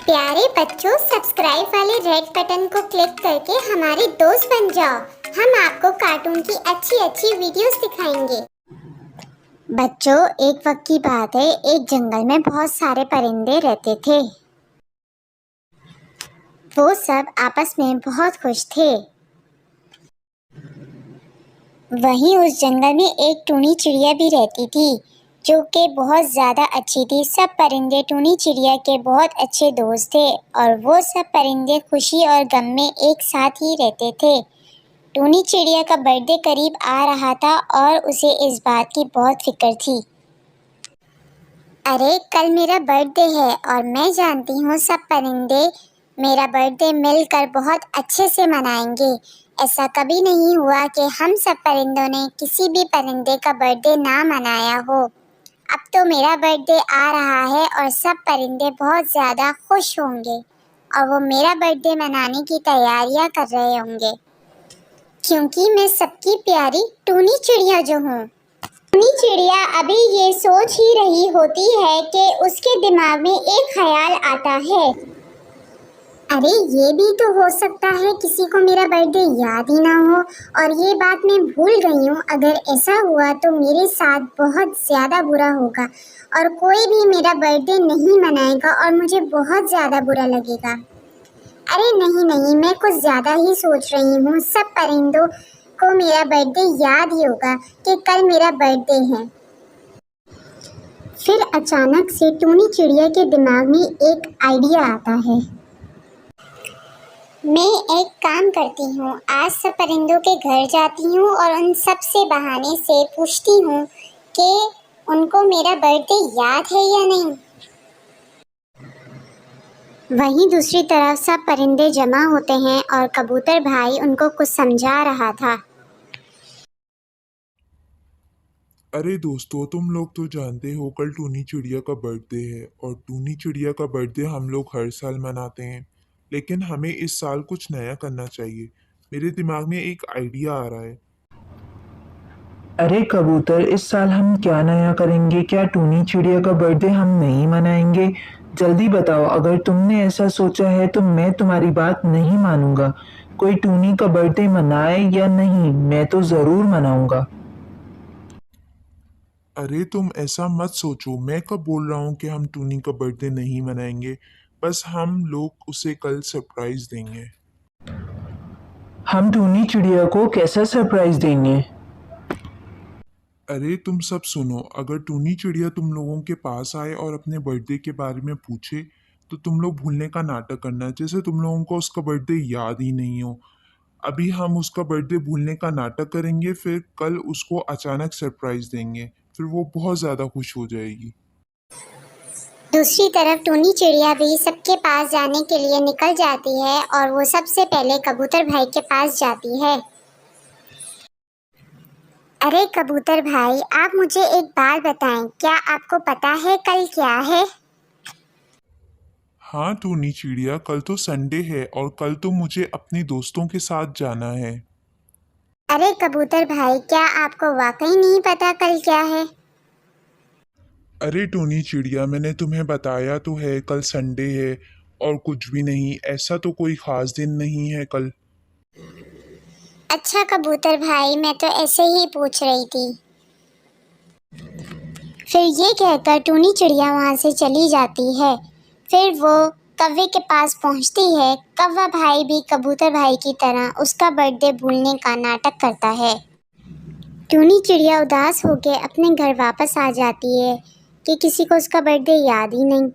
प्यारे बच्चों, सब्सक्राइब वाले रेड बटन को क्लिक करके हमारे दोस्त बन जाओ। हम आपको कार्टून की अच्छी अच्छी वीडियोस दिखाएंगे। बच्चों, एक वक्त की बात है, एक जंगल में बहुत सारे परिंदे रहते थे। वो सब आपस में बहुत खुश थे। वहीं उस जंगल में एक टूनी चिड़िया भी रहती थी, जो कि बहुत ज़्यादा अच्छी थी। सब परिंदे टूनी चिड़िया के बहुत अच्छे दोस्त थे और वो सब परिंदे खुशी और गम में एक साथ ही रहते थे। टूनी चिड़िया का बर्थडे करीब आ रहा था और उसे इस बात की बहुत फिक्र थी। अरे, कल मेरा बर्थडे है और मैं जानती हूँ सब परिंदे मेरा बर्थडे मिलकर बहुत अच्छे से मनाएंगे। ऐसा कभी नहीं हुआ कि हम सब परिंदों ने किसी भी परिंदे का बर्थडे ना मनाया हो। अब तो मेरा बर्थडे आ रहा है और सब परिंदे बहुत ज़्यादा खुश होंगे और वो मेरा बर्थडे मनाने की तैयारियां कर रहे होंगे, क्योंकि मैं सबकी प्यारी टूनी चिड़िया जो हूँ। टूनी चिड़िया अभी ये सोच ही रही होती है कि उसके दिमाग में एक ख्याल आता है, अरे ये भी तो हो सकता है किसी को मेरा बर्थडे याद ही ना हो और ये बात मैं भूल गई हूँ। अगर ऐसा हुआ तो मेरे साथ बहुत ज़्यादा बुरा होगा और कोई भी मेरा बर्थडे नहीं मनाएगा और मुझे बहुत ज़्यादा बुरा लगेगा। अरे नहीं नहीं, मैं कुछ ज़्यादा ही सोच रही हूँ। सब परिंदों को मेरा बर्थडे याद ही होगा कि कल मेरा बर्थडे है। फिर अचानक से टूनी चिड़िया के दिमाग में एक आइडिया आता है। मैं एक काम करती हूँ, आज सब परिंदों के घर जाती हूँ और उन सब से बहाने से पूछती हूँ कि उनको मेरा बर्थडे याद है या नहीं। वहीं दूसरी तरफ सब परिंदे जमा होते हैं और कबूतर भाई उनको कुछ समझा रहा था। अरे दोस्तों, तुम लोग तो जानते हो कल टूनी चिड़िया का बर्थडे है और टूनी चिड़िया का बर्थडे हम लोग हर साल मनाते हैं, लेकिन हमें इस साल कुछ नया करना चाहिए। मेरे दिमाग में एक आइडिया आ रहा है। अरे कबूतर, इस साल हम क्या नया करेंगे? क्या टूनी चिड़िया का बर्थडे हम नहीं मनाएंगे? जल्दी बताओ, अगर तुमने ऐसा सोचा है तो मैं तुम्हारी बात नहीं मानूंगा। कोई टूनी का बर्थडे मनाए या नहीं, मैं तो जरूर मनाऊंगा। अरे तुम ऐसा मत सोचो, मैं कब बोल रहा हूँ कि हम टूनी का बर्थडे नहीं मनाएंगे। बस हम लोग उसे कल सरप्राइज देंगे। हम टूनी चिड़िया को कैसा सरप्राइज देंगे? अरे तुम सब सुनो, अगर टूनी चिड़िया तुम लोगों के पास आए और अपने बर्थडे के बारे में पूछे तो तुम लोग भूलने का नाटक करना, जैसे तुम लोगों को उसका बर्थडे याद ही नहीं हो। अभी हम उसका बर्थडे भूलने का नाटक करेंगे, फिर कल उसको अचानक सरप्राइज देंगे, फिर वो बहुत ज़्यादा खुश हो जाएगी। दूसरी तरफ टूनी चिड़िया भी सबके पास जाने के लिए निकल जाती है और वो सबसे पहले कबूतर भाई के पास जाती है। अरे कबूतर भाई, आप मुझे एक बात बताएं, क्या आपको पता है कल क्या है? हाँ टूनी चिड़िया, कल तो संडे है और कल तो मुझे अपने दोस्तों के साथ जाना है। अरे कबूतर भाई, क्या आपको वाकई नहीं पता कल क्या है? अरे टूनी चिड़िया, मैंने तुम्हें बताया तो है कल संडे है और कुछ भी नहीं, ऐसा तो कोई खास दिन नहीं है कल। अच्छा कबूतर भाई, मैं तो ऐसे ही पूछ रही थी। फिर ये कहकर टूनी चिड़िया वहाँ से चली जाती है। फिर वो कौवे के पास पहुँचती है। कौवा भाई भी कबूतर भाई की तरह उसका बर्थडे भूलने का नाटक करता है। टूनी चिड़िया उदास होकर अपने घर वापस आ जाती है कि किसी को उसका बर्थडे याद ही नहीं।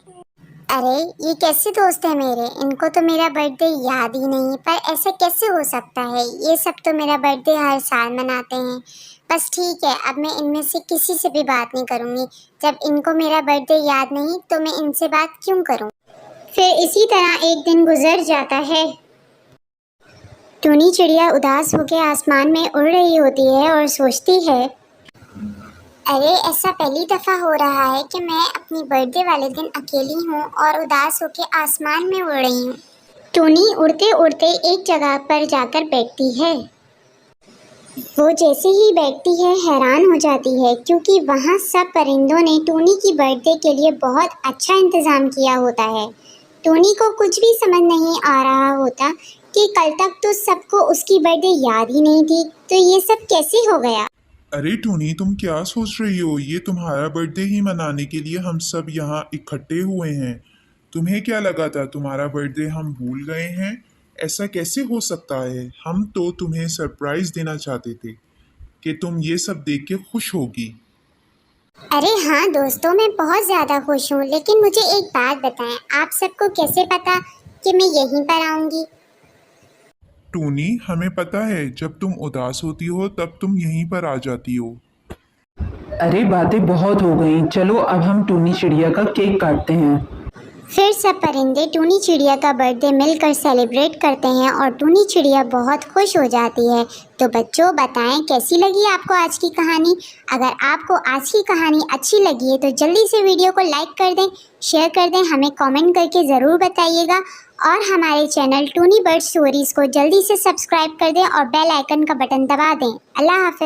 अरे ये कैसे दोस्त है मेरे, इनको तो मेरा बर्थडे याद ही नहीं। पर ऐसा कैसे हो सकता है, ये सब तो मेरा बर्थडे हर साल मनाते हैं। बस ठीक है, अब मैं इनमें से किसी से भी बात नहीं करूँगी। जब इनको मेरा बर्थडे याद नहीं तो मैं इनसे बात क्यों करूँ। फिर इसी तरह एक दिन गुजर जाता है। टूनी चिड़िया उदास होकर आसमान में उड़ रही होती है और सोचती है, अरे ऐसा पहली दफ़ा हो रहा है कि मैं अपनी बर्थडे वाले दिन अकेली हूँ और उदास होकर आसमान में उड़ रही हूँ। टूनी उड़ते उड़ते एक जगह पर जाकर बैठती है। वो जैसे ही बैठती है हैरान हो जाती है, क्योंकि वहाँ सब परिंदों ने टूनी की बर्थडे के लिए बहुत अच्छा इंतज़ाम किया होता है। टोनी को कुछ भी समझ नहीं आ रहा होता कि कल तक तो सबको उसकी बर्थडे याद ही नहीं थी, तो ये सब कैसे हो गया। अरे टोनी, तुम क्या सोच रही हो? ये तुम्हारा बर्थडे ही मनाने के लिए हम सब यहाँ इकट्ठे हुए हैं। तुम्हें क्या लगा था तुम्हारा बर्थडे हम भूल गए हैं? ऐसा कैसे हो सकता है? हम तो तुम्हें सरप्राइज देना चाहते थे कि तुम ये सब देख के खुश होगी। अरे हाँ दोस्तों, मैं बहुत ज़्यादा खुश हूँ, लेकिन मुझे एक बात बताएं, आप सबको कैसे पता कि मैं यहीं पर आऊँगी। टोनी, हमें पता है जब तुम उदास होती हो तब तुम यहीं पर आ जाती हो। अरे बातें बहुत हो गई, चलो अब हम टूनी चिड़िया का केक काटते हैं। फिर सब परिंदे टूनी चिड़िया का बर्थडे मिलकर सेलिब्रेट करते हैं और टूनी चिड़िया बहुत खुश हो जाती है। तो बच्चों, बताएं कैसी लगी आपको आज की कहानी। अगर आपको आज की कहानी अच्छी लगी है तो जल्दी से वीडियो को लाइक कर दें, शेयर कर दें, हमें कमेंट करके ज़रूर बताइएगा और हमारे चैनल टूनी बर्ड स्टोरीज़ को जल्दी से सब्सक्राइब कर दें और बेल आइकन का बटन दबा दें। अल्लाह हाफ़िज़।